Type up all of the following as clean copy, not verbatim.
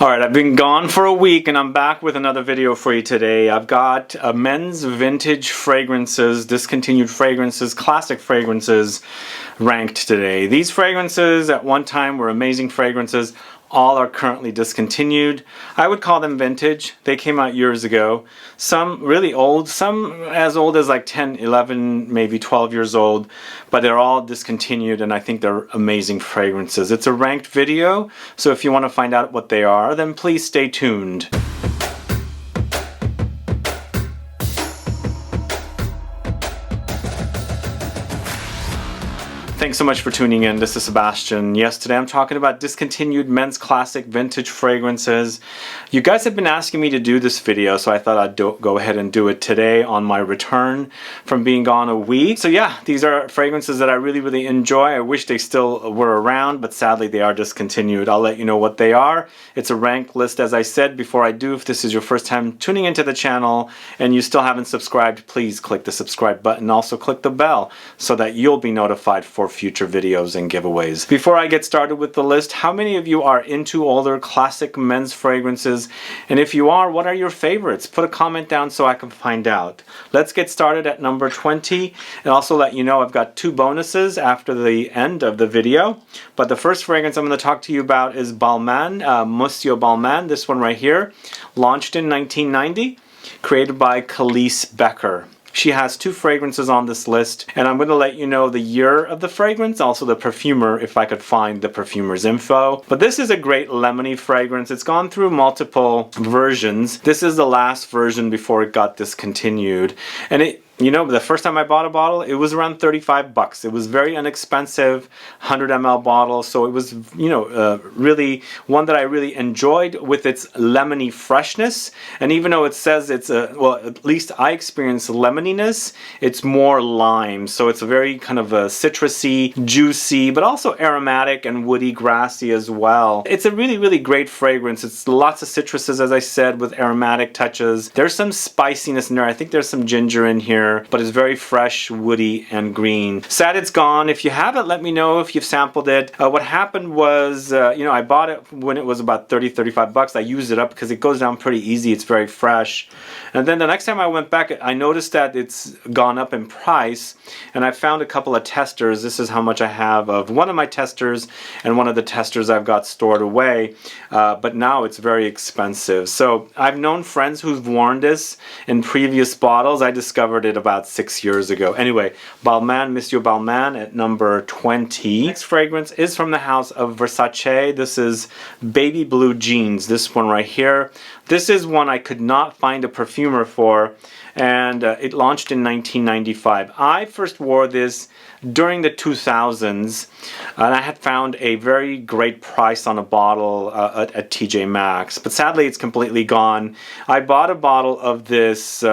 Alright, I've been gone for a week and I'm back with another video for you today. I've got men's vintage fragrances, discontinued fragrances, classic fragrances ranked today. These fragrances at one time were amazing fragrances. All are currently discontinued. I would call them vintage. They came out years ago. Some really old, some as old as like 10, 11, maybe 12 years old, but they're all discontinued and I think they're amazing fragrances. It's a ranked video, so if you want to find out what they are, then please stay tuned. Thanks so much for tuning in. This is Sebastian. Yes, today I'm talking about discontinued men's classic vintage fragrances. You guys have been asking me to do this video, so I thought I'd go ahead and do it today on my return from being gone a week. So yeah, these are fragrances that I really enjoy. I wish they still were around, but sadly they are discontinued. I'll let you know what they are. It's a ranked list, as I said. Before I do, if this is your first time tuning into the channel and you still haven't subscribed, please click the subscribe button. Also click the bell so that you'll be notified for future videos and giveaways. Before I get started with the list, how many of you are into older classic men's fragrances? And if you are, what are your favorites? Put a comment down so I can find out. Let's get started at number 20 and also let you know I've got two bonuses after the end of the video. But the first fragrance I'm going to talk to you about is BALMAIN, Monsieur BALMAIN, this one right here, launched in 1990, created by Calice Becker. She has two fragrances on this list, and I'm going to let you know the year of the fragrance, also the perfumer, if I could find the perfumer's info. But this is a great lemony fragrance. It's gone through multiple versions. This is the last version before it got discontinued. And you know, the first time I bought a bottle, it was around 35 bucks. It was very inexpensive, 100 ml bottle, so it was, you know, really one that I really enjoyed with its lemony freshness. And even though it says it's a, well, at least I experience lemoniness, it's more lime. So it's a very kind of a citrusy, juicy, but also aromatic and woody, grassy as well. It's a really great fragrance. It's lots of citruses, as I said, with aromatic touches. There's some spiciness in there. I think there's some ginger in here, but it's very fresh, woody, and green. Sad it's gone. If you haven't, let me know if you've sampled it. What happened was, you know, I bought it when it was about 30-35 bucks. I used it up because it goes down pretty easy. It's very fresh. And then the next time I went back, I noticed that it's gone up in price, and I found a couple of testers. This is how much I have of one of my testers, and one of the testers I've got stored away, but now it's very expensive. So I've known friends who've worn this in previous bottles. I discovered it about 6 years ago. Anyway, BALMAIN, Monsieur BALMAIN at number 20. Next fragrance is from the house of VERSACE. This is Baby Blue Jeans, this one right here. This is one I could not find a perfumer for, and it launched in 1995. I first wore this during the 2000s, and I had found a very great price on a bottle at TJ Maxx, but sadly it's completely gone. I bought a bottle of this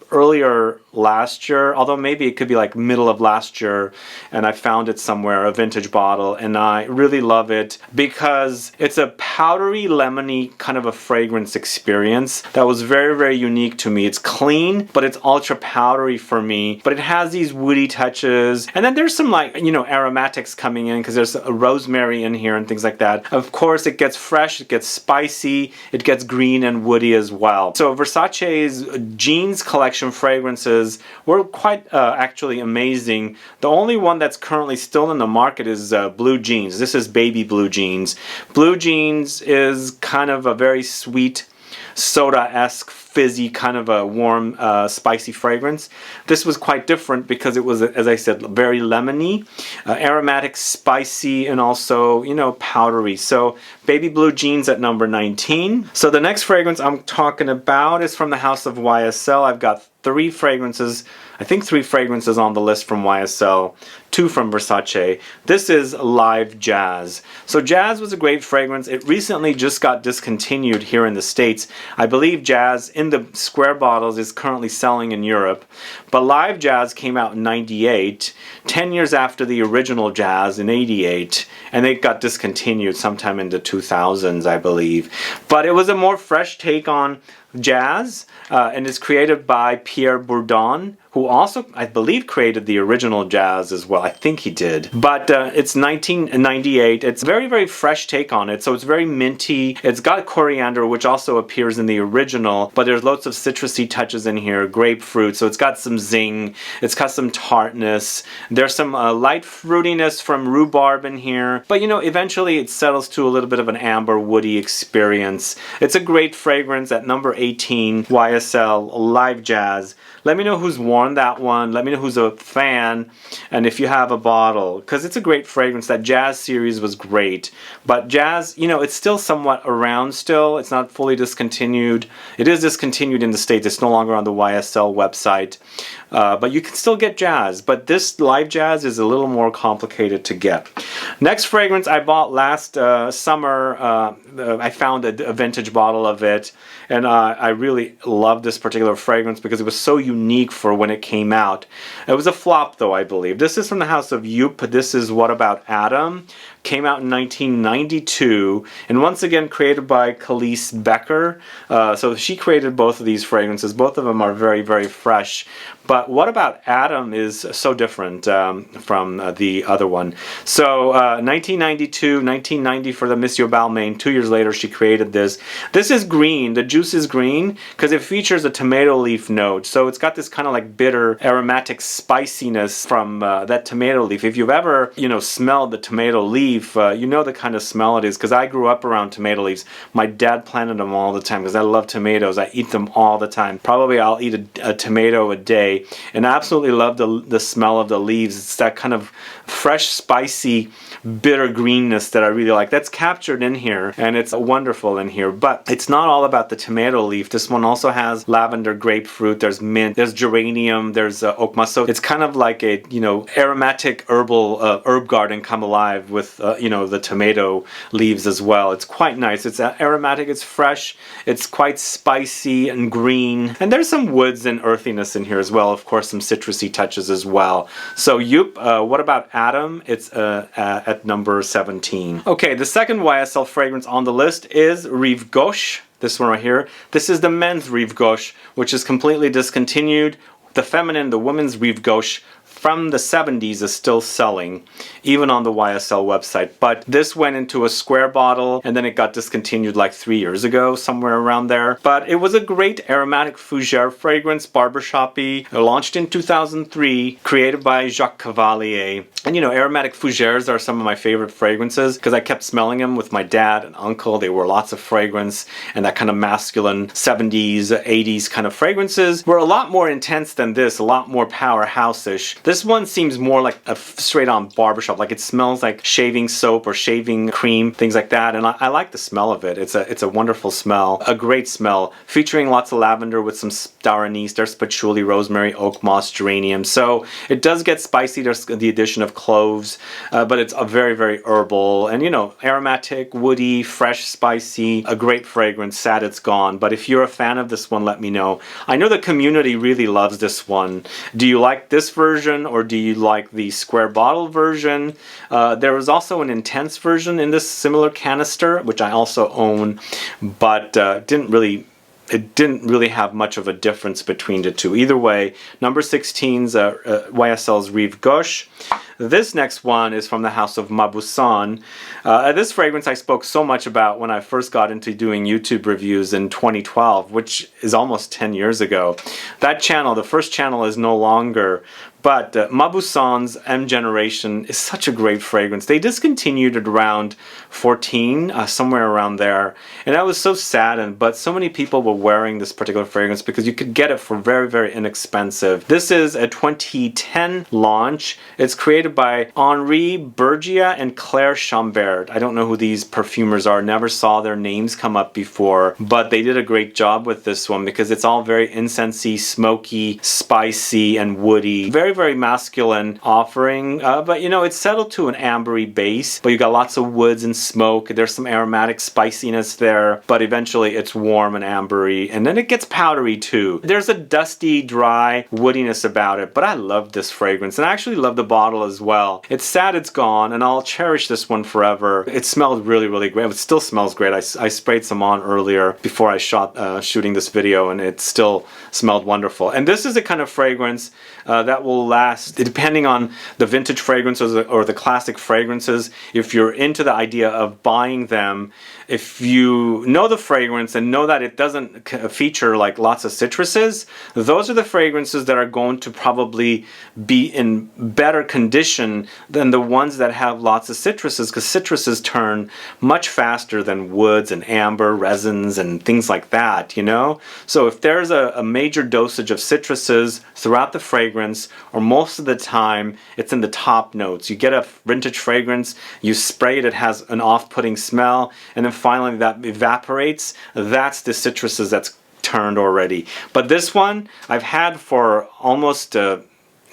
earlier last year, although maybe it could be like middle of last year, and I found it somewhere, a vintage bottle, and I really love it because it's a powdery lemony kind of a fragrance experience that was very unique to me. It's clean, but it's ultra powdery for me, but it has these woody touches, and then there's some, like, you know, aromatics coming in because there's a rosemary in here and things like that. Of course it gets fresh, it gets spicy, it gets green and woody as well. So VERSACE's jeans collection fragrances were quite actually amazing. The only one that's currently still in the market is Blue Jeans. This is Baby Blue Jeans. Blue Jeans is kind of a very sweet, soda-esque, fizzy, kind of a warm, spicy fragrance. This was quite different because it was, as I said, very lemony, aromatic, spicy, and also, you know, powdery. So Baby Blue Jeans at number 19. So the next fragrance I'm talking about is from the house of YSL. I've got three fragrances, I think three fragrances on the list from YSL, two from VERSACE. This is Live Jazz. So Jazz was a great fragrance. It recently just got discontinued here in the States. I believe Jazz in the square bottles is currently selling in Europe, but Live Jazz came out in 98, 10 years after the original Jazz in 88, and it got discontinued sometime in the 2000s, I believe. But it was a more fresh take on Jazz, and it's created by Pierre Bourdon, who also, I believe, created the original Jazz as well. I think he did. But it's 1998. It's a very, very fresh take on it. So it's very minty. It's got coriander, which also appears in the original, but there's lots of citrusy touches in here. Grapefruit, so it's got some zing. It's got some tartness. There's some light fruitiness from rhubarb in here. But you know, eventually it settles to a little bit of an amber woody experience. It's a great fragrance at number 18, YSL Live Jazz. Let me know who's worn that one. Let me know who's a fan, and if you have a bottle, because it's a great fragrance. That Jazz series was great, but Jazz, you know, it's still somewhat around still. It's not fully discontinued. It is discontinued in the States. It's no longer on the YSL website, but you can still get Jazz. But this Live Jazz is a little more complicated to get. Next fragrance I bought last summer. I found a vintage bottle of it, and I really love this particular fragrance because it was so unique for when it came out. It was a flop though, I believe. This is from the house of JOOP. This is What About Adam? Came out in 1992, and once again created by Calice Becker. So she created both of these fragrances. Both of them are very, very fresh. But What About Adam is so different from the other one. So 1992, 1990 for the Monsieur Balmain. 2 years later she created this. This is green. The juice is green because it features a tomato leaf note. So it's got this kind of like bitter aromatic spiciness from that tomato leaf. If you've ever, you know, smelled the tomato leaf, you know the kind of smell it is, because I grew up around tomato leaves. My dad planted them all the time because I love tomatoes. I eat them all the time. Probably I'll eat a tomato a day, and I absolutely love the smell of the leaves. It's that kind of fresh, spicy, bitter greenness that I really like. That's captured in here, and it's wonderful in here. But it's not all about the tomato leaf. This one also has lavender, grapefruit, there's mint, there's geranium, there's oakmoss. So it's kind of like a, you know, aromatic herbal herb garden come alive with you know, the tomato leaves as well. It's quite nice. It's aromatic, it's fresh, it's quite spicy and green, and there's some woods and earthiness in here as well. Of course, some citrusy touches as well. So JOOP, What About Adam? It's at number 17. Okay, the second YSL fragrance on the list is RIVE GAUCHE. This one right here. This is the men's RIVE GAUCHE, which is completely discontinued. The feminine, the women's RIVE GAUCHE from the 70s is still selling, even on the YSL website. But this went into a square bottle, and then it got discontinued like 3 years ago, somewhere around there. But it was a great aromatic fougere fragrance, barbershop-y. It launched in 2003, created by Jacques Cavallier. And you know, aromatic fougères are some of my favorite fragrances because I kept smelling them with my dad and uncle. They were lots of fragrance, and that kind of masculine 70s, 80s kind of fragrances were a lot more intense than this, a lot more powerhouse-ish. This one seems more like a straight-on barbershop, like it smells like shaving soap or shaving cream, things like that, and I like the smell of it. It's a wonderful smell, a great smell, featuring lots of lavender with some star anise. There's patchouli, rosemary, oakmoss, geranium. So it does get spicy. There's the addition of cloves, but it's a very, very herbal and, you know, aromatic, woody, fresh, spicy, a great fragrance. Sad it's gone, but if you're a fan of this one, let me know. I know the community really loves this one. Do you like this version, or do you like the square bottle version? There was also an intense version in this similar canister, which I also own, but it didn't really have much of a difference between the two. Either way, number 16's YSL's RIVE GAUCHE. This next one is from the house of MAUBOUSSIN. This fragrance I spoke so much about when I first got into doing YouTube reviews in 2012, which is almost 10 years ago. That channel, the first channel, is no longer, but MAUBOUSSIN's M Generation is such a great fragrance. They discontinued it around 14, somewhere around there, and I was so saddened, but so many people were wearing this particular fragrance because you could get it for very, very inexpensive. This is a 2010 launch. It's created by Henri Bergia and Claire Chambert. I don't know who these perfumers are, never saw their names come up before, but they did a great job with this one because it's all very incensey, smoky, spicy, and woody. Very, very masculine offering, but you know, it's settled to an ambery base, but you got lots of woods and smoke. There's some aromatic spiciness there, but eventually it's warm and ambery, and then it gets powdery too. There's a dusty, dry woodiness about it, but I love this fragrance, and I actually love the bottle as well. It's sad it's gone, and I'll cherish this one forever. It smelled really, really great. It still smells great. I sprayed some on earlier before I shooting this video, and it still smelled wonderful. And this is the kind of fragrance that will last, depending on the vintage fragrances or the classic fragrances. If you're into the idea of buying them, if you know the fragrance and know that it doesn't feature like lots of citruses, those are the fragrances that are going to probably be in better condition than the ones that have lots of citruses, because citruses turn much faster than woods and amber resins and things like that, you know? So if there's a major dosage of citruses throughout the fragrance, or most of the time it's in the top notes. You get a vintage fragrance, you spray it, it has an off-putting smell, and then finally that evaporates. That's the citruses that's turned already. But this one I've had for almost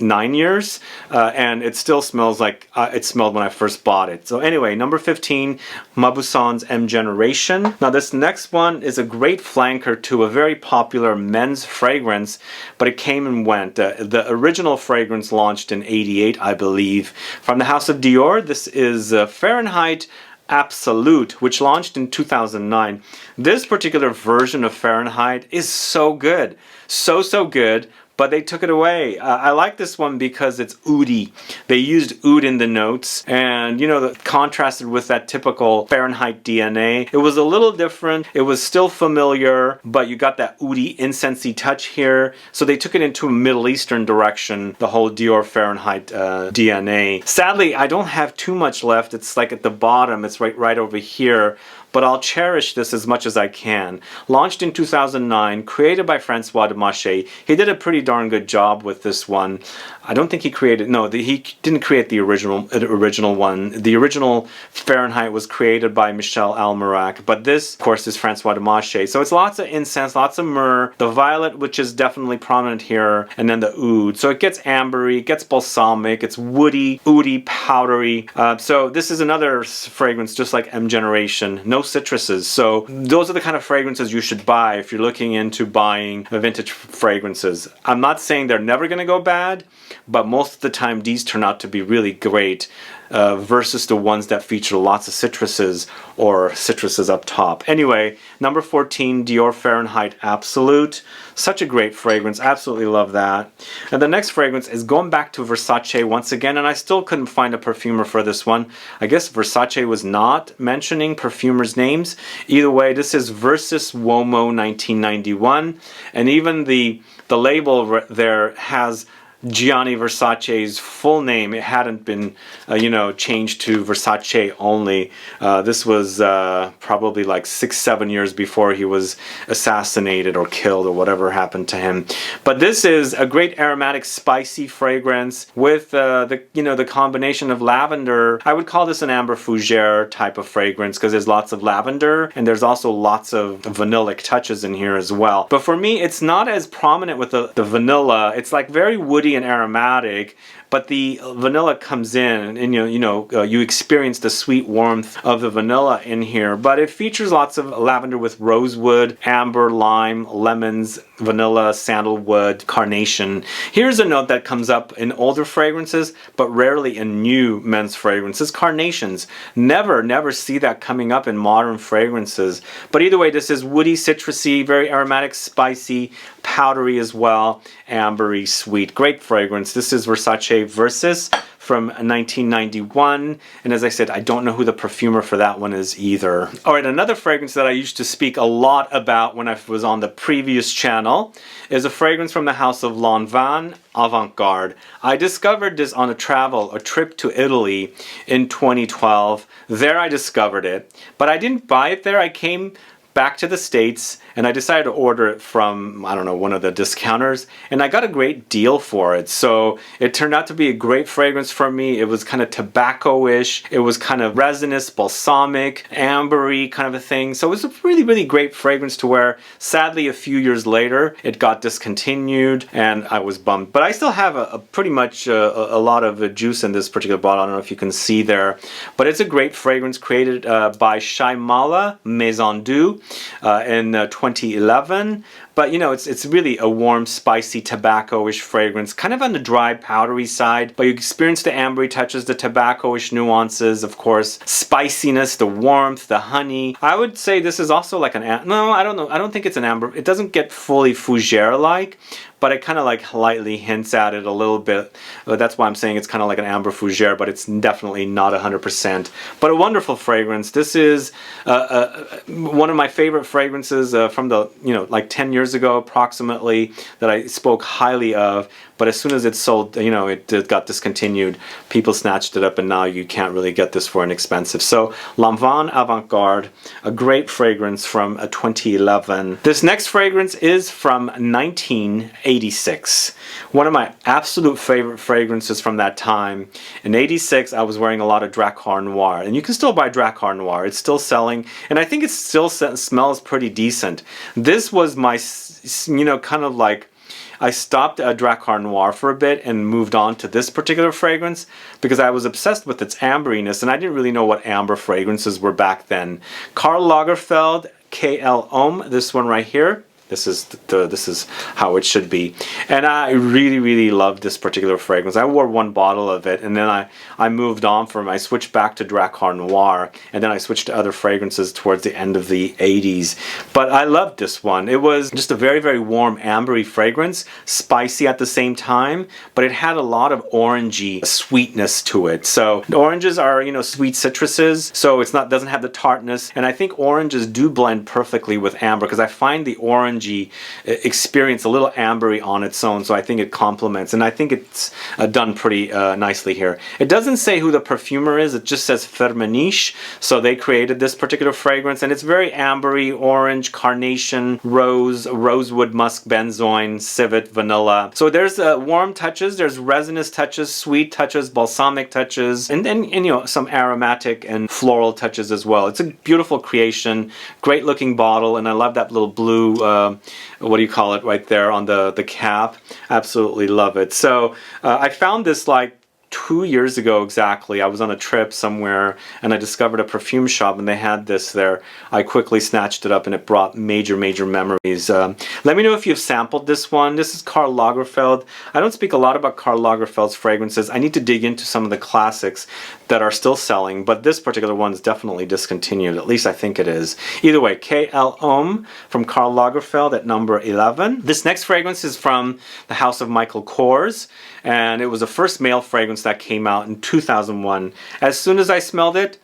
9 years, and it still smells like it smelled when I first bought it. So anyway, number 15, MAUBOUSSIN's M Generation. Now this next one is a great flanker to a very popular men's fragrance, but it came and went. The original fragrance launched in '88, I believe, from the house of Dior. This is Fahrenheit Absolute, which launched in 2009. This particular version of Fahrenheit is so good. So good. But they took it away. I like this one because it's oody. They used oud in the notes, and you know, contrasted with that typical Fahrenheit DNA. It was a little different. It was still familiar, but you got that oody, incensey touch here. So they took it into a Middle Eastern direction, the whole Dior Fahrenheit DNA. Sadly, I don't have too much left. It's like at the bottom. It's right over here. But I'll cherish this as much as I can. Launched in 2009, created by Francois de Mache. He did a pretty darn good job with this one. I don't think he created, no, he didn't create the original one. The original Fahrenheit was created by Michel Almerac, but this, of course, is Francois de Mache. So it's lots of incense, lots of myrrh, the violet, which is definitely prominent here, and then the oud. So it gets ambery, it gets balsamic, it's woody, oudy, powdery. So this is another fragrance just like M Generation. No citruses. So those are the kind of fragrances you should buy if you're looking into buying vintage fragrances. I'm not saying they're never going to go bad, but most of the time these turn out to be really great versus the ones that feature lots of citruses or citruses up top. Anyway, number 14, Dior Fahrenheit Absolute. Such a great fragrance. Absolutely love that. And the next fragrance is going back to Versace once again, and I still couldn't find a perfumer for this one. I guess Versace was not mentioning perfumers' names. Either way, this is VERSACE Uomo 1991, and even the label there has Gianni Versace's full name. It hadn't been, you know, changed to Versace only. This was probably like 6-7 years before he was assassinated or killed or whatever happened to him. But this is a great aromatic, spicy fragrance with the combination of lavender. I would call this an amber fougere type of fragrance because there's lots of lavender and there's also lots of vanillic touches in here as well. But for me, it's not as prominent with the vanilla. It's like very woody and aromatic, but the vanilla comes in, and you experience the sweet warmth of the vanilla in here. But it features lots of lavender with rosewood, amber, lime, lemons, vanilla, sandalwood, carnation. Here's a note that comes up in older fragrances, but rarely in new men's fragrances: carnations. Never see that coming up in modern fragrances. But either way, this is woody, citrusy, very aromatic, spicy, powdery as well, ambery, sweet. Great fragrance. This is Versace VERSACE from 1991, and as I said, I don't know who the perfumer for that one is either. Alright, another fragrance that I used to speak a lot about when I was on the previous channel is a fragrance from the house of Lanvin, Avant Garde. I discovered this on a trip to Italy in 2012. There I discovered it, but I didn't buy it there. I came back to the States, and I decided to order it from, I don't know, one of the discounters, and I got a great deal for it. So it turned out to be a great fragrance for me. It was kind of tobacco-ish. It was kind of resinous, balsamic, ambery kind of a thing. So it was a really, really great fragrance to wear. Sadly, a few years later, it got discontinued, and I was bummed. But I still have a pretty much a lot of juice in this particular bottle. I don't know if you can see there. But it's a great fragrance created by Shaimala Maison Dieu in 2011. But you know, it's really a warm, spicy, tobacco-ish fragrance, kind of on the dry, powdery side. But you experience the ambery touches, the tobacco-ish nuances, of course, spiciness, the warmth, the honey. I would say this is also like no, I don't know. I don't think it's an amber. It doesn't get fully fougere-like, but it kind of like lightly hints at it a little bit. That's why I'm saying it's kind of like an amber fougere, but it's definitely not 100%. But a wonderful fragrance. This is one of my favorite fragrances from the, you know, like 10 years ago approximately, that I spoke highly of. But as soon as it sold, you know, it got discontinued, people snatched it up, and now you can't really get this for inexpensive. So Lanvin Avant Garde, a great fragrance from 2011. This next fragrance is from 1986. One of my absolute favorite fragrances from that time. In 86, I was wearing a lot of Drakkar Noir, and you can still buy Drakkar Noir. It's still selling, and I think it still smells pretty decent. This was my, you know, kind of like, I stopped at Drakkar Noir for a bit and moved on to this particular fragrance because I was obsessed with its amberiness, and I didn't really know what amber fragrances were back then. Karl Lagerfeld KL Homme, this one right here. This is how it should be. And I really, really loved this particular fragrance. I wore one bottle of it, and then I moved on from, I switched back to Drakkar Noir, and then I switched to other fragrances towards the end of the 80s. But I loved this one. It was just a very, very warm, ambery fragrance, spicy at the same time, but it had a lot of orangey sweetness to it. So the oranges are, you know, sweet citruses, so it's not, doesn't have the tartness, and I think oranges do blend perfectly with amber, because I find the orangey experience a little ambery on its own, so I think it complements, and I think it's done pretty nicely here. It doesn't say who the perfumer is, it just says Firmenich, so they created this particular fragrance, and it's very ambery, orange, carnation, rose, rosewood, musk, benzoin, civet, vanilla. So there's warm touches, there's resinous touches, sweet touches, balsamic touches, and you know, some aromatic and floral touches as well. It's a beautiful creation, great looking bottle, and I love that little blue what do you call it right there on the cap. Absolutely love it. So I found this like 2 years ago exactly. I was on a trip somewhere and I discovered a perfume shop and they had this there. I quickly snatched it up and it brought major memories. Let me know if you've sampled this one. This is Karl Lagerfeld. I don't speak a lot about Karl Lagerfeld's fragrances. I need to dig into some of the classics that are still selling, but this particular one is definitely discontinued. At least I think it is. Either way, KL Homme from Karl Lagerfeld at number 11. This next fragrance is from the house of Michael Kors, and it was the first male fragrance that came out in 2001. As soon as I smelled it,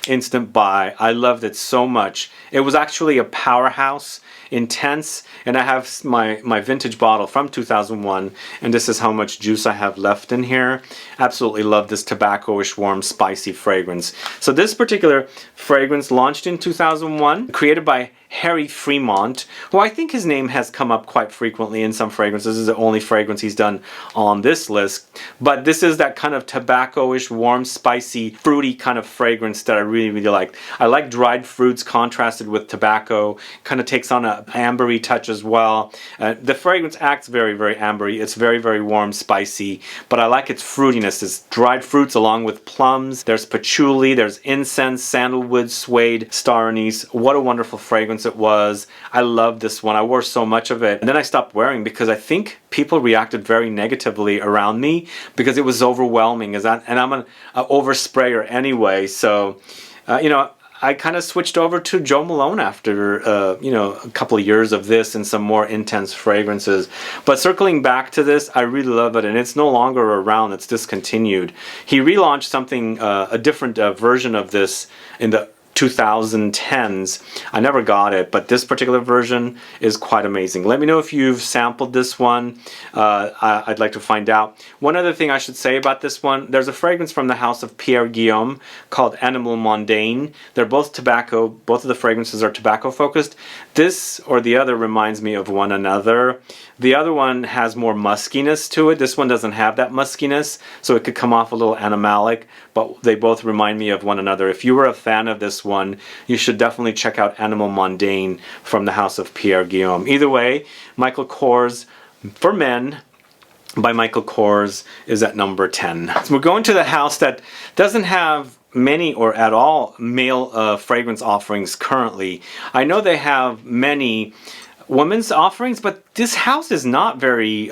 instant buy. I loved it so much. It was actually a powerhouse, intense, and I have my vintage bottle from 2001, and this is how much juice I have left in here. Absolutely love this tobacco-ish, warm, spicy fragrance. So this particular fragrance launched in 2001, created by Harry Fremont, who I think his name has come up quite frequently in some fragrances. This is the only fragrance he's done on this list. But this is that kind of tobacco-ish, warm, spicy, fruity kind of fragrance that I really like. I like dried fruits contrasted with tobacco. Kind of takes on an ambery touch as well. The fragrance acts very ambery. It's very warm, spicy, but I like its fruitiness. It's dried fruits along with plums. There's patchouli, there's incense, sandalwood, suede, star anise. What a wonderful fragrance it was. I love this one. I wore so much of it, and then I stopped wearing because I think people reacted very negatively around me because it was overwhelming. And I'm an oversprayer anyway, so you know, I kind of switched over to Jo Malone after you know, a couple of years of this and some more intense fragrances. But circling back to this, I really love it, and it's no longer around. It's discontinued. He relaunched something, a different version of this in the 2010s. I never got it, but this particular version is quite amazing. Let me know if you've sampled this one. I'd like to find out. One other thing I should say about this one, there's a fragrance from the house of Pierre called Animal Mondaine. They're both tobacco. Both of the fragrances are tobacco focused. This or the other reminds me of one another. The other one has more muskiness to it. This one doesn't have that muskiness, so it could come off a little animalic, but they both remind me of one another. If you were a fan of this one, you should definitely check out Animal Mondaine from the house of Pierre. Either way, Michael Kors for Men by Michael Kors is at number 10. So we're going to the house that doesn't have many or at all male fragrance offerings currently. I know they have many women's offerings, but this house is not very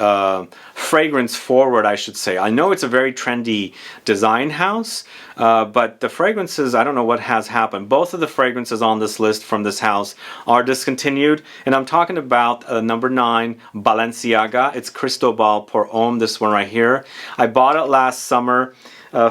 fragrance forward, I should say. I know it's a very trendy design house, but the fragrances, I don't know what has happened. Both of the fragrances on this list from this house are discontinued, and I'm talking about number 9, Balenciaga. It's Cristobal pour Homme, this one right here. I bought it last summer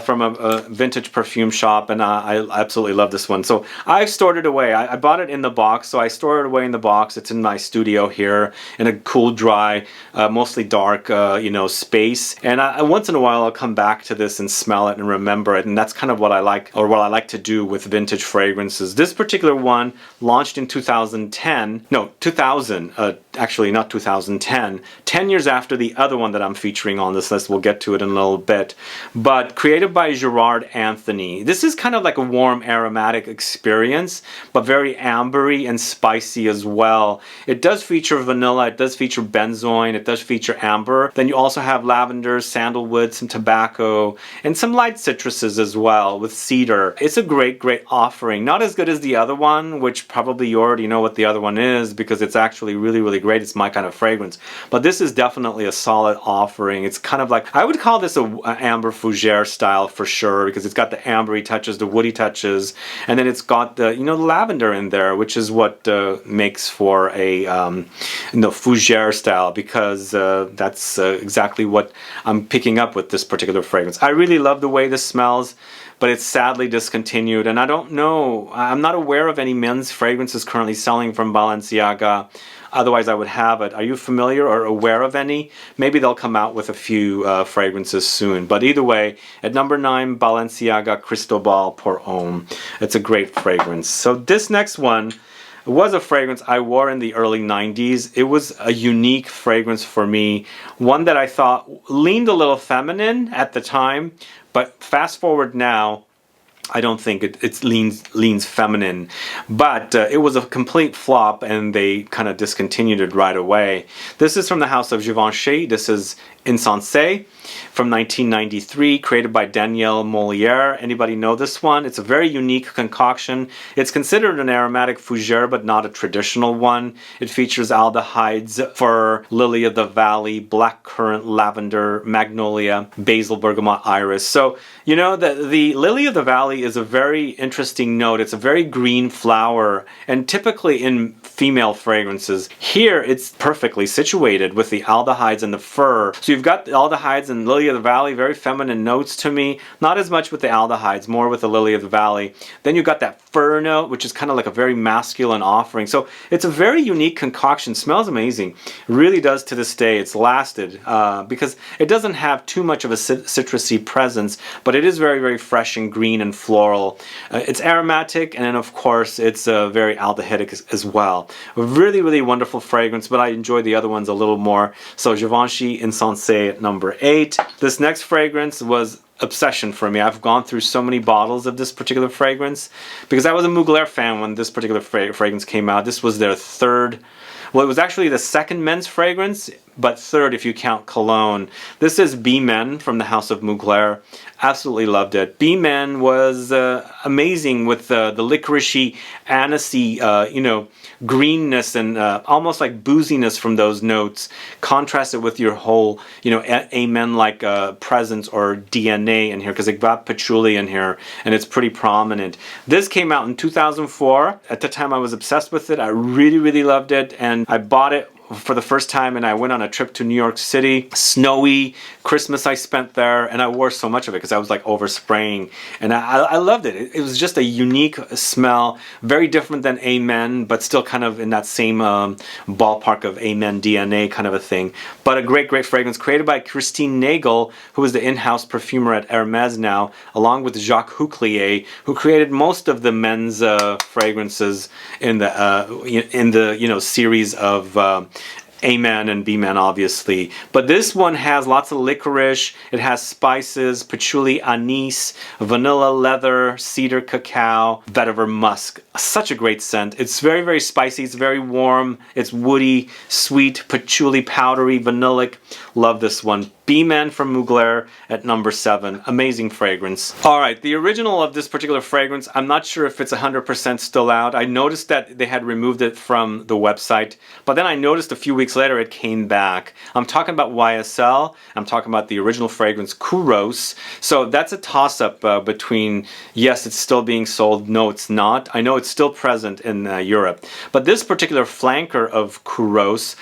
from a vintage perfume shop, and I absolutely love this one. So I've stored it away. I bought it in the box, so I store it away in the box. It's in my studio here in a cool, dry, mostly dark, you know, space. And once in a while I'll come back to this and smell it and remember it, and that's kind of what I like, or what I like to do with vintage fragrances. This particular one launched in 2010. No, 2000. Actually, not 2010. 10 years after the other one that I'm featuring on this list. We'll get to it in a little bit. But created by Gerard Anthony. This is kind of like a warm aromatic experience, but very ambery and spicy as well. It does feature vanilla, it does feature benzoin, it does feature amber. Then you also have lavender, sandalwood, some tobacco, and some light citruses as well with cedar. It's a great, great offering. Not as good as the other one, which probably you already know what the other one is because it's actually really, really great. It's my kind of fragrance. But this is definitely a solid offering. It's kind of like, I would call this a amber fougere style for sure, because it's got the ambery touches, the woody touches, and then it's got the, you know, the lavender in there, which is what makes for a fougere style, because that's exactly what I'm picking up with this particular fragrance. I really love the way this smells, but it's sadly discontinued, and I don't know, I'm not aware of any men's fragrances currently selling from Balenciaga. Otherwise I would have it. Are you familiar or aware of any? Maybe they'll come out with a few fragrances soon. But either way, at number 9, Balenciaga Cristobal pour Homme. It's a great fragrance. So this next one was a fragrance I wore in the early 90s. It was a unique fragrance for me. One that I thought leaned a little feminine at the time, but fast forward now, I don't think it leans feminine, but it was a complete flop and they kind of discontinued it right away. This is from the house of Givenchy. This is Insensé from 1993, created by Daniel Molière. Anybody know this one? It's a very unique concoction. It's considered an aromatic fougere, but not a traditional one. It features aldehydes for lily of the valley, blackcurrant, lavender, magnolia, basil, bergamot, iris. So, you know, the lily of the valley is a very interesting note. It's a very green flower, and typically in female fragrances, here it's perfectly situated with the aldehydes and the fir. So you've got the aldehydes and lily of the valley, very feminine notes to me. Not as much with the aldehydes, more with the lily of the valley. Then you've got that fir note, which is kind of like a very masculine offering. So it's a very unique concoction. Smells amazing. It really does to this day. It's lasted because it doesn't have too much of a citrusy presence, but it is very, very fresh and green and floral. It's aromatic, and then of course it's very aldehydic as well. A really, really wonderful fragrance, but I enjoy the other ones a little more. So Givenchy Insensé at number 8. This next fragrance was obsession for me. I've gone through so many bottles of this particular fragrance because I was a Mugler fan when this particular fragrance came out. This was their third, well, it was actually the second men's fragrance, but third if you count cologne. This is B-Men from the house of Mugler. Absolutely loved it. B-Men was amazing with the licoricey, anisey, you know, greenness and almost like booziness from those notes, contrasted with your whole, you know, amen-like presence or DNA in here, because it got patchouli in here and it's pretty prominent. This came out in 2004. At the time I was obsessed with it. I really, really loved it, and I bought it for the first time, and I went on a trip to New York City. Snowy Christmas I spent there, and I wore so much of it because I was like overspraying, and I loved it. It was just a unique smell, very different than Amen, but still kind of in that same ballpark of Amen DNA kind of a thing. But a great, great fragrance created by Christine Nagel, who is the in-house perfumer at Hermes now, along with Jacques, who created most of the men's fragrances in the series of A-Man and B-Man, obviously. But this one has lots of licorice, it has spices, patchouli, anise, vanilla, leather, cedar, cacao, vetiver, musk. Such a great scent. It's very, very spicy, it's very warm, it's woody, sweet, patchouli, powdery, vanillic. Love this one. B-Man from Mugler at number 7. Amazing fragrance. Alright, the original of this particular fragrance, I'm not sure if it's 100% still out. I noticed that they had removed it from the website, but then I noticed a few weeks later it came back. I'm talking about YSL, I'm talking about the original fragrance Kouros. So that's a toss-up between, yes, it's still being sold, no it's not. I know it's still present in Europe. But this particular flanker of Kouros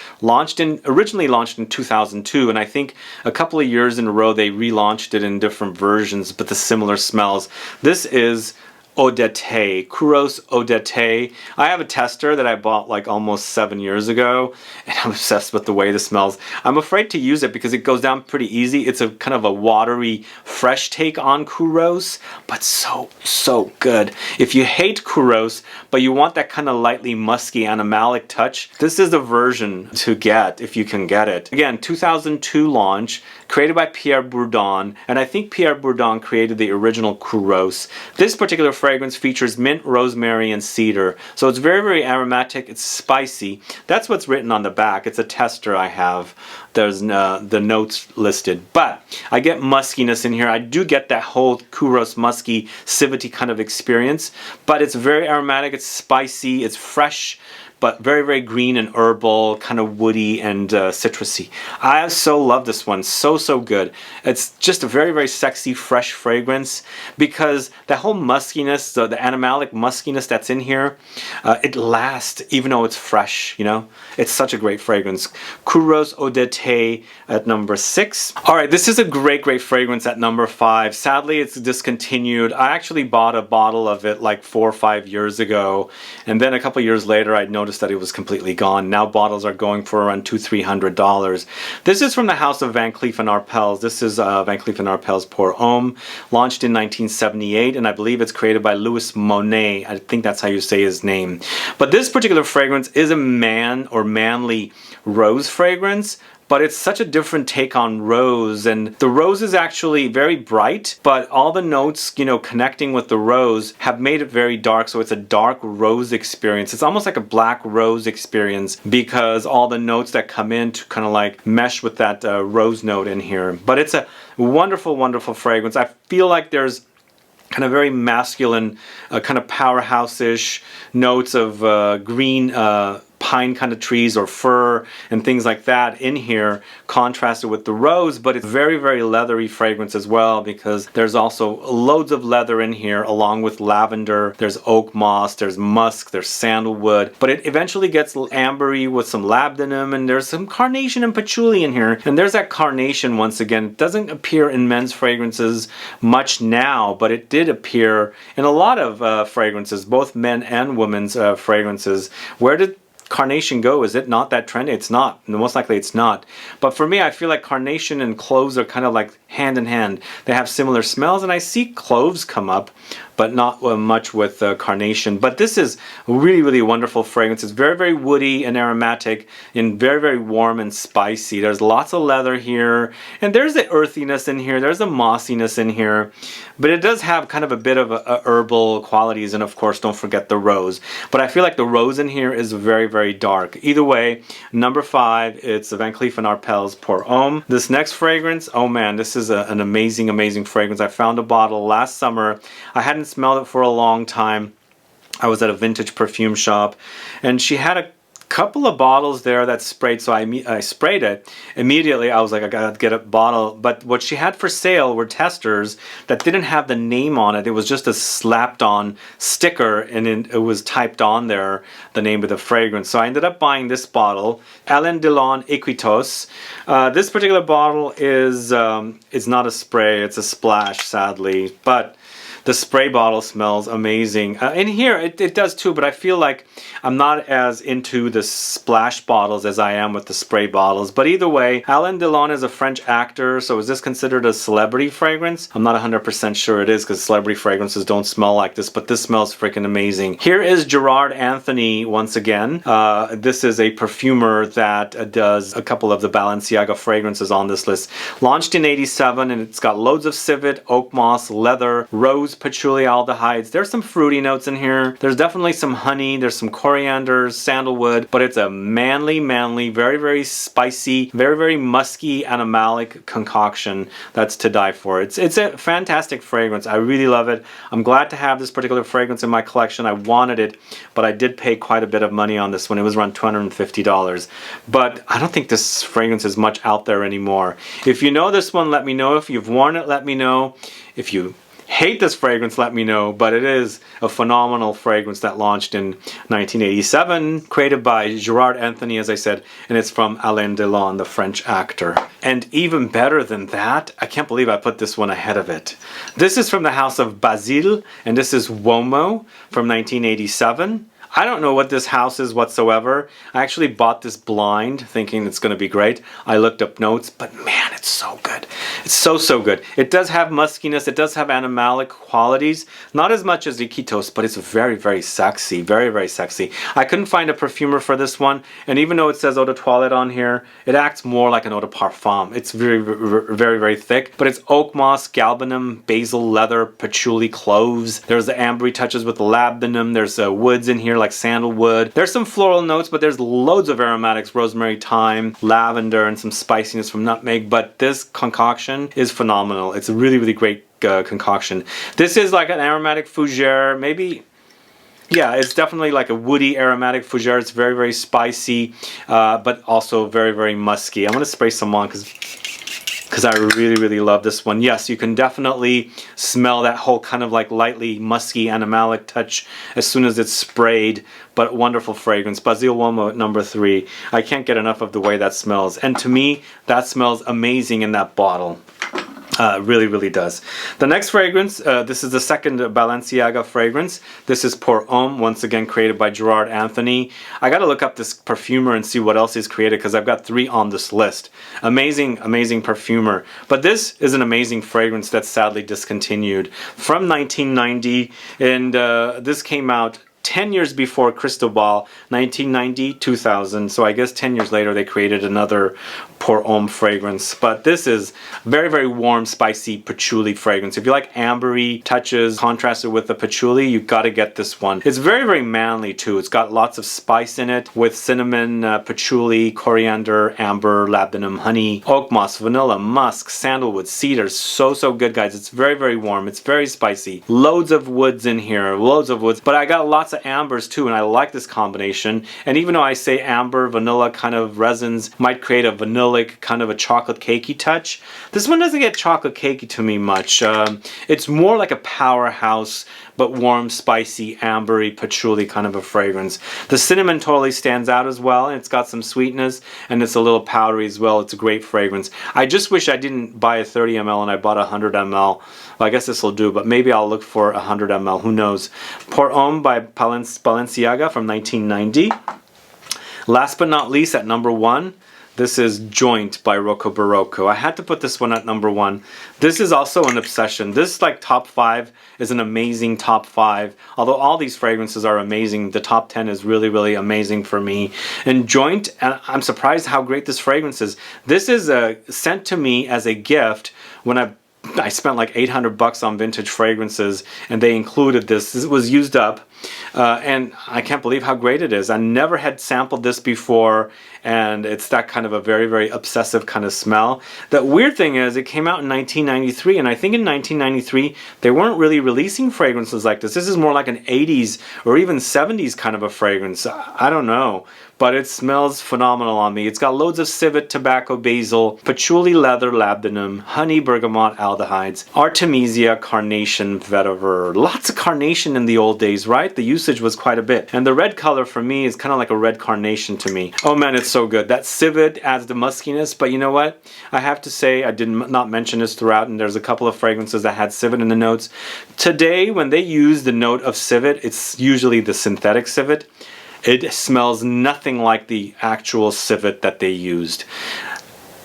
originally launched in 2002, and I think a couple of years in a row they relaunched it in different versions, but the similar smells. This is Eau d'été, Kouros Eau d'été. I have a tester that I bought like almost 7 years ago, and I'm obsessed with the way this smells. I'm afraid to use it because it goes down pretty easy. It's a kind of a watery, fresh take on Kouros, but so good. If you hate Kouros, but you want that kind of lightly musky animalic touch, this is the version to get if you can get it. Again, 2002 launch, created by Pierre Bourdon, and I think Pierre Bourdon created the original Kouros. This particular fragrance features mint, rosemary, and cedar. So it's very, very aromatic, it's spicy. That's what's written on the back. It's a tester I have. There's the notes listed. But I get muskiness in here. I do get that whole Kouros musky, civety kind of experience. But it's very aromatic, it's spicy, it's fresh, but very, very green and herbal, kind of woody and citrusy. I so love this one. So good. It's just a very, very sexy, fresh fragrance because that whole muskiness, the animalic muskiness that's in here, it lasts even though it's fresh, you know? It's such a great fragrance. Kouros Eau d'été at number 6. Alright, this is a great, great fragrance at number 5. Sadly, it's discontinued. I actually bought a bottle of it like 4 or 5 years ago, and then a couple years later I noticed that it was completely gone. Now bottles are going for around $200-300. This is from the house of Van Cleef & Arpels. This is Van Cleef & Arpels Pour Homme, launched in 1978, and I believe it's created by Louis Monet. I think that's how you say his name. But this particular fragrance is a man or manly rose fragrance, but it's such a different take on rose, and the rose is actually very bright, but all the notes, you know, connecting with the rose have made it very dark, so it's a dark rose experience. It's almost like a black rose experience because all the notes that come in to kind of like mesh with that rose note in here. But it's a wonderful, wonderful fragrance. I feel like there's kind of very masculine, kind of powerhouse-ish notes of green pine kind of trees or fir and things like that in here, contrasted with the rose, but it's very, very leathery fragrance as well because there's also loads of leather in here along with lavender, there's oak moss, there's musk, there's sandalwood, but it eventually gets ambery with some labdanum, and there's some carnation and patchouli in here, and there's that carnation once again. It doesn't appear in men's fragrances much now, but it did appear in a lot of fragrances, both men and women's fragrances. Where did carnation go? Is it not that trendy? It's not. Most likely it's not. But for me, I feel like carnation and cloves are kind of like hand in hand. They have similar smells, and I see cloves come up, but not much with carnation. But this is a really, really wonderful fragrance. It's very, very woody and aromatic and very, very warm and spicy. There's lots of leather here, and there's the earthiness in here. There's the mossiness in here, but it does have kind of a bit of herbal qualities, and of course, don't forget the rose. But I feel like the rose in here is very, very dark. Either way, number 5, it's the Van Cleef & Arpels Pour Homme. This next fragrance, oh man, this is an amazing, amazing fragrance. I found a bottle last summer. I hadn't smelled it for a long time. I was at a vintage perfume shop, and she had a couple of bottles there that sprayed, so I sprayed it. Immediately I was like, I gotta get a bottle. But what she had for sale were testers that didn't have the name on it. It was just a slapped on sticker, and it was typed on there the name of the fragrance. So I ended up buying this bottle, Alain Delon Equitos. This particular bottle is not a spray, it's a splash, sadly, but the spray bottle smells amazing. In here, it does too, but I feel like I'm not as into the splash bottles as I am with the spray bottles. But either way, Alain Delon is a French actor, so is this considered a celebrity fragrance? I'm not 100% sure it is, because celebrity fragrances don't smell like this, but this smells freaking amazing. Here is Gerard Anthony once again. This is a perfumer that does a couple of the Balenciaga fragrances on this list. Launched in '87, and it's got loads of civet, oak moss, leather, rose, patchouli aldehydes. There's some fruity notes in here. There's definitely some honey. There's some coriander, sandalwood, but it's a manly, very, very spicy, very, very musky, animalic concoction that's to die for. It's a fantastic fragrance. I really love it. I'm glad to have this particular fragrance in my collection. I wanted it, but I did pay quite a bit of money on this one. It was around $250. But I don't think this fragrance is much out there anymore. If you know this one, let me know. If you've worn it, let me know. If you hate this fragrance, let me know, but it is a phenomenal fragrance that launched in 1987, created by Gerard Anthony, as I said, and it's from Alain Delon, the French actor. And even better than that, I can't believe I put this one ahead of it. This is from the house of Basile, and this is Uomo from 1987. I don't know what this house is whatsoever. I actually bought this blind thinking it's going to be great. I looked up notes, but man, it's so good. It's so good. It does have muskiness. It does have animalic qualities. Not as much as Equitos, but it's very, very sexy. Very, very sexy. I couldn't find a perfumer for this one, and even though it says eau de toilette on here, it acts more like an eau de parfum. It's very, very thick, but it's oak moss, galbanum, basil, leather, patchouli, cloves. There's the ambery touches with labdanum. There's woods in here like sandalwood. There's some floral notes, but there's loads of aromatics, rosemary, thyme, lavender, and some spiciness from nutmeg. But this concoction is phenomenal. It's a really, really great concoction. This is like an aromatic fougere, maybe. Yeah, it's definitely like a woody aromatic fougere. It's very, very spicy, but also very, very musky. I'm going to spray some on because I really, really love this one. Yes, you can definitely smell that whole kind of like lightly musky animalic touch as soon as it's sprayed, but wonderful fragrance. Basile Uomo at number 3. I can't get enough of the way that smells. And to me, that smells amazing in that bottle. Really, really does. The next fragrance, this is the second Balenciaga fragrance. This is Pour Homme, once again created by Gerard Anthony. I gotta look up this perfumer and see what else he's created, because I've got 3 on this list. Amazing, amazing perfumer. But this is an amazing fragrance that's sadly discontinued. From 1990, and this came out 10 years before Cristobal, 1990, 2000. So I guess 10 years later they created another Pour Homme fragrance. But this is very, very warm, spicy patchouli fragrance. If you like ambery touches contrasted with the patchouli, you gotta get this one. It's very, very manly too. It's got lots of spice in it with cinnamon, patchouli, coriander, amber, labdanum, honey, oak moss, vanilla, musk, sandalwood, cedar. So good, guys. It's very, very warm. It's very spicy. Loads of woods in here. Loads of woods. But I got lots of ambers too, and I like this combination. And even though I say amber, vanilla kind of resins might create a vanillic, kind of a chocolate cakey touch, this one doesn't get chocolate cakey to me much. It's more like a powerhouse, but warm, spicy, ambery, patchouli kind of a fragrance. The cinnamon totally stands out as well, and it's got some sweetness, and it's a little powdery as well. It's a great fragrance. I just wish I didn't buy a 30 ml and I bought a 100 ml. Well, I guess this will do, but maybe I'll look for 100 ml. Who knows? Pour Homme by Balenciaga from 1990. Last but not least, at number 1, this is Joint by Rocco Barocco. I had to put this one at number 1. This is also an obsession. This like top 5 is an amazing top 5. Although all these fragrances are amazing, the top 10 is really, really amazing for me. And Joint, and I'm surprised how great this fragrance is. This is sent to me as a gift when I spent like $800 on vintage fragrances, and they included this. This was used up. And I can't believe how great it is. I never had sampled this before, and it's that kind of a very, very obsessive kind of smell. The weird thing is it came out in 1993, and I think in 1993 they weren't really releasing fragrances like this. This is more like an 80s or even 70s kind of a fragrance. I don't know, but it smells phenomenal on me. It's got loads of civet, tobacco, basil, patchouli, leather, labdanum, honey, bergamot, aldehydes, artemisia, carnation, vetiver. Lots of carnation in the old days, right? The usage was quite a bit. And the red color for me is kind of like a red carnation to me. Oh man, it's so good. That civet adds the muskiness, but you know what? I have to say, I did not mention this throughout, and there's a couple of fragrances that had civet in the notes. Today, when they use the note of civet, it's usually the synthetic civet. It smells nothing like the actual civet that they used.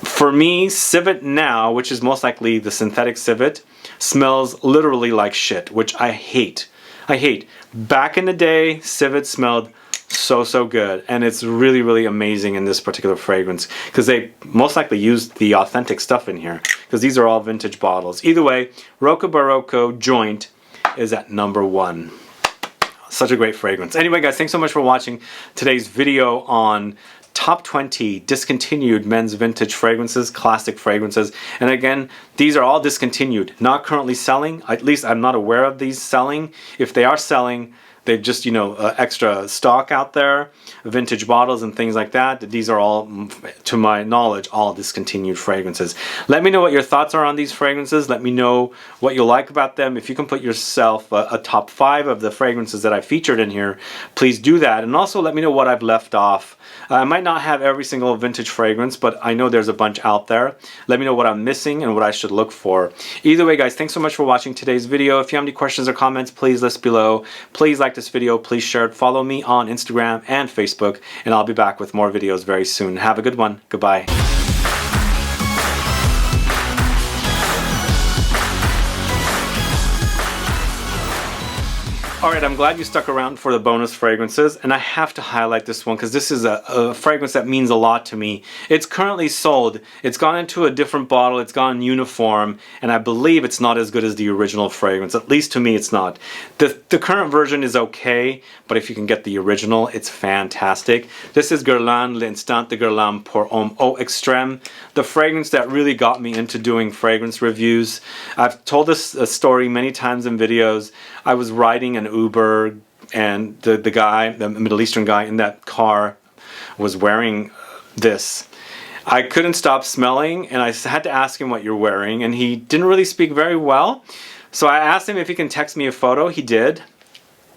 For me, civet now, which is most likely the synthetic civet, smells literally like shit, which I hate. I hate. Back in the day, civet smelled so good, and it's really, really amazing in this particular fragrance because they most likely used the authentic stuff in here because these are all vintage bottles. Either way, Roca Barocco Joint is at #1. Such a great fragrance. Anyway guys, thanks so much for watching today's video on top 20 discontinued men's vintage fragrances, classic fragrances. And again, these are all discontinued, not currently selling. At least I'm not aware of these selling. If they are selling, they've just, you know, extra stock out there, vintage bottles and things like that. These are all, to my knowledge, all discontinued fragrances. Let me know what your thoughts are on these fragrances. Let me know what you like about them. If you can put yourself a top 5 of the fragrances that I featured in here, please do that. And also let me know what I've left off. I might not have every single vintage fragrance, but I know there's a bunch out there. Let me know what I'm missing and what I should look for. Either way guys, thanks so much for watching today's video. If you have any questions or comments, please list below. Please like this video, please share it, follow me on Instagram and Facebook, and I'll be back with more videos very soon. Have a good one. Goodbye. Alright, I'm glad you stuck around for the bonus fragrances, and I have to highlight this one because this is a fragrance that means a lot to me. It's currently sold. It's gone into a different bottle, it's gone uniform, and I believe it's not as good as the original fragrance. At least to me it's not. The current version is okay, but if you can get the original, it's fantastic. This is Guerlain L'Instant de Guerlain pour Homme Eau Extrême, the fragrance that really got me into doing fragrance reviews. I've told this story many times in videos. I was riding an Uber, and the guy, the Middle Eastern guy in that car, was wearing this. I couldn't stop smelling, and I had to ask him what you're wearing, and he didn't really speak very well. So I asked him if he can text me a photo. He did.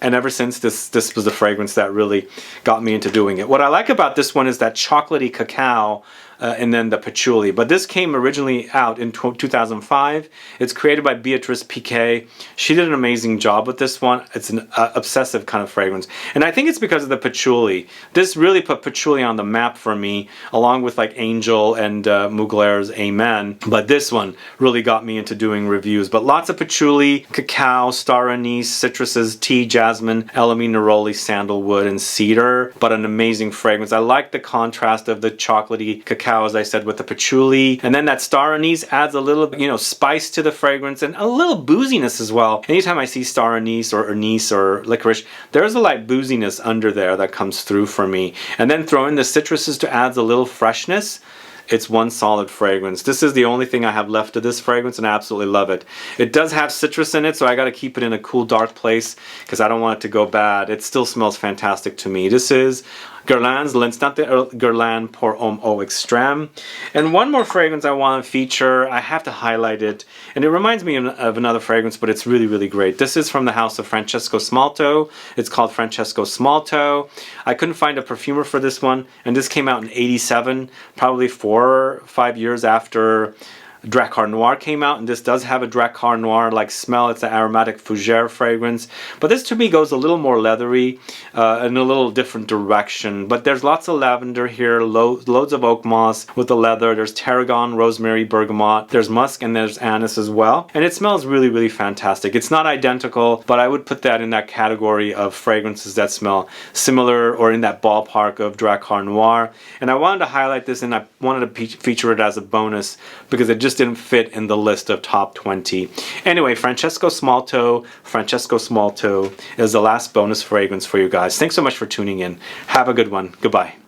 And ever since, this was the fragrance that really got me into doing it. What I like about this one is that chocolatey cacao and then the patchouli. But this came originally out in 2005. It's created by Beatrice Piquet. She did an amazing job with this one. It's an obsessive kind of fragrance. And I think it's because of the patchouli. This really put patchouli on the map for me, along with like Angel and Mugler's Amen. But this one really got me into doing reviews. But lots of patchouli, cacao, star anise, citruses, tea, jasmine, elemi, neroli, sandalwood, and cedar. But an amazing fragrance. I like the contrast of the chocolatey cacao, as I said, with the patchouli, and then that star anise adds a little, you know, spice to the fragrance and a little booziness as well. Anytime I see star anise or licorice, there's a light booziness under there that comes through for me. And then throw in the citruses to add a little freshness. It's one solid fragrance. This is the only thing I have left of this fragrance, and I absolutely love it. It does have citrus in it, so I got to keep it in a cool, dark place because I don't want it to go bad. It still smells fantastic to me. This is Guerlain's L'Instant de Guerlain pour Homme Eau Extrême. And one more fragrance I want to feature. I have to highlight it, and it reminds me of another fragrance, but it's really, really great. This is from the house of Francesco Smalto. It's called Francesco Smalto. I couldn't find a perfumer for this one, and this came out in '87, probably 4 or 5 years after Drakkar Noir came out, and this does have a Drakkar Noir like smell. It's an aromatic fougere fragrance, but this to me goes a little more leathery in a little different direction. But there's lots of lavender here, loads of oak moss with the leather. There's tarragon, rosemary, bergamot, there's musk, and there's anise as well, and it smells really, really fantastic. It's not identical, but I would put that in that category of fragrances that smell similar or in that ballpark of Drakkar Noir. And I wanted to highlight this, and I wanted to feature it as a bonus because it just just didn't fit in the list of top 20. Anyway, Francesco Smalto is the last bonus fragrance for you guys. Thanks so much for tuning in. Have a good one. Goodbye.